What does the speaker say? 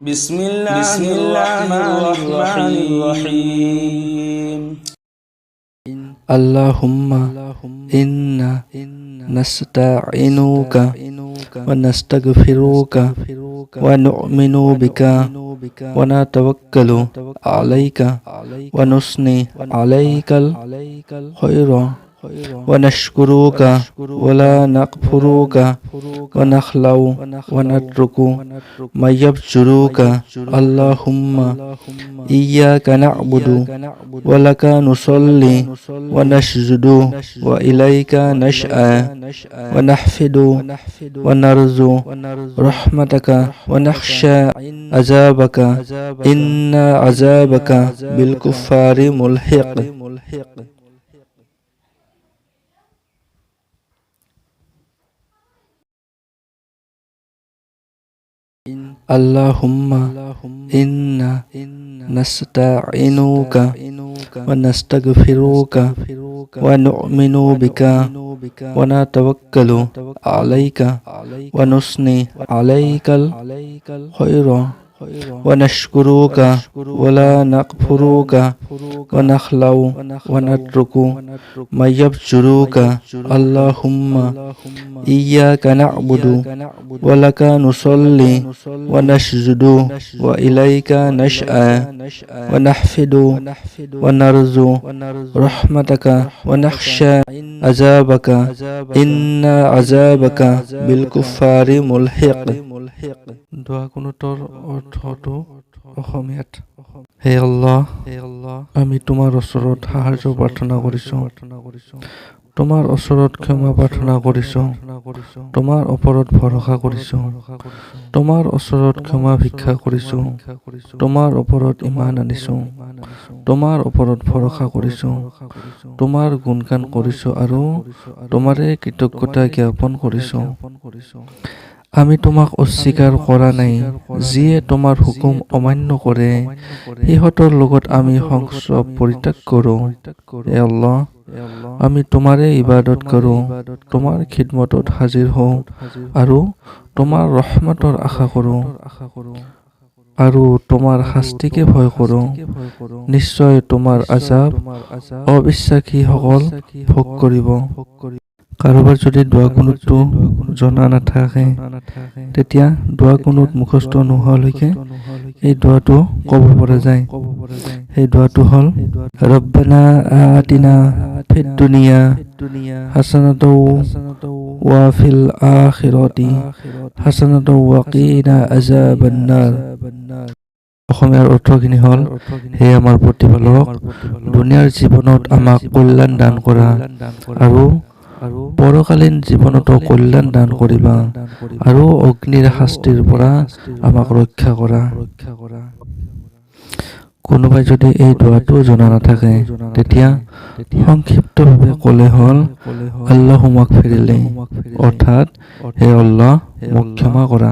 بسم الله الرحمن الرحيم اللهم إنا نستعينك ونستغفرك ونؤمن بك ونتوكل عليك ونثني عليك الخير ونشكرك ولا نكفرك ونخلع ونترك ما يبجرك اللهم إياك نعبد ولك نصلي ونسجد وإليك نسعى ونحفد ونرجو رحمتك ونخشى عذابك إن عذابك بالكفار ملحق اللهم إنا نستعينك ونستغفرك ونؤمن بك ونتوكل عليك ونثني عليك الخير ونشكرك ولا نكفرك ونخلع ونترك ما يبجرك اللهم إياك نعبد ولك نصلي ونسجد وإليك نسعى ونحفد ونرجو رحمتك ونخشى عذابك إن عذابك بالكفار ملحق দোয়া কোনোটোৰ অৰ্থটো অসমীয়াত হে আল্লাহ আমি তোমাৰ ওচৰত সাহায্য প্ৰাৰ্থনা কৰিছোঁ তোমাৰ ওচৰত ক্ষমা প্ৰাৰ্থনা কৰিছোঁ তোমাৰ ওপৰত ভৰসা কৰিছোঁ তোমাৰ ওচৰত ক্ষমা ভিক্ষা কৰিছোঁ তোমাৰ ওপৰত ঈমান আনিছোঁ তোমাৰ ওপৰত ভৰসা কৰিছোঁ তোমাৰ গুণগান কৰিছোঁ আৰু তোমাৰে কৃতজ্ঞতা জ্ঞাপন কৰিছোঁ আমি তোমাক অস্বীকাৰ কৰা নাই যিয়ে তোমাৰ হুকুম অমান্য কৰে সিহঁতৰ লগত আমি সংস্ৰৱ পৰিত্যাগ কৰোঁ হে আল্লাহ আমি তোমাৰে ইবাদত কৰোঁ তোমাৰ খিদমতত হাজিৰ হওঁ আৰু তোমাৰ ৰহমতৰ আশা কৰোঁ আৰু তোমাৰ শাস্তিকে ভয় কৰোঁ নিশ্চয় তোমাৰ আযাব অবিশ্বাসীসকল ভোগ কৰিব কাৰোবাৰ যদি দোৱা কুনুতটো জনা নাথাকে তেতিয়া দোৱা কুনুত মুখস্থ নোহোৱালৈকে এই দোৱাটো ক'ব পৰা যায় সেই দোৱাটো হ'ল ৰব্বানা আতিনা ফিদ দুনিয়া হাসানাতাও ওয়া ফিল আখিৰাতি হাসানাতাও ওয়া কিনা আযাবান্নাৰ অসমীয়াৰ অৰ্থখিনি হ'ল হে আমাৰ প্ৰতিপালক দুনিয়াৰ জীৱনত আমাক কল্যাণ দান কৰা আৰু পৰকালীন জীৱনতো কল্যাণ দান কৰিবা আৰু অগ্নিৰ শাস্তিৰ পৰা আমাক ৰক্ষা কৰা কোনোবাই যদি এই দোৱাটো জনা নাথাকে তেতিয়া সংক্ষিপ্তভাৱে ক'লে হ'ল আল্লাহুম্মা গফিৰলি অৰ্থাৎ হে আল্লাহ মোক ক্ষমা কৰা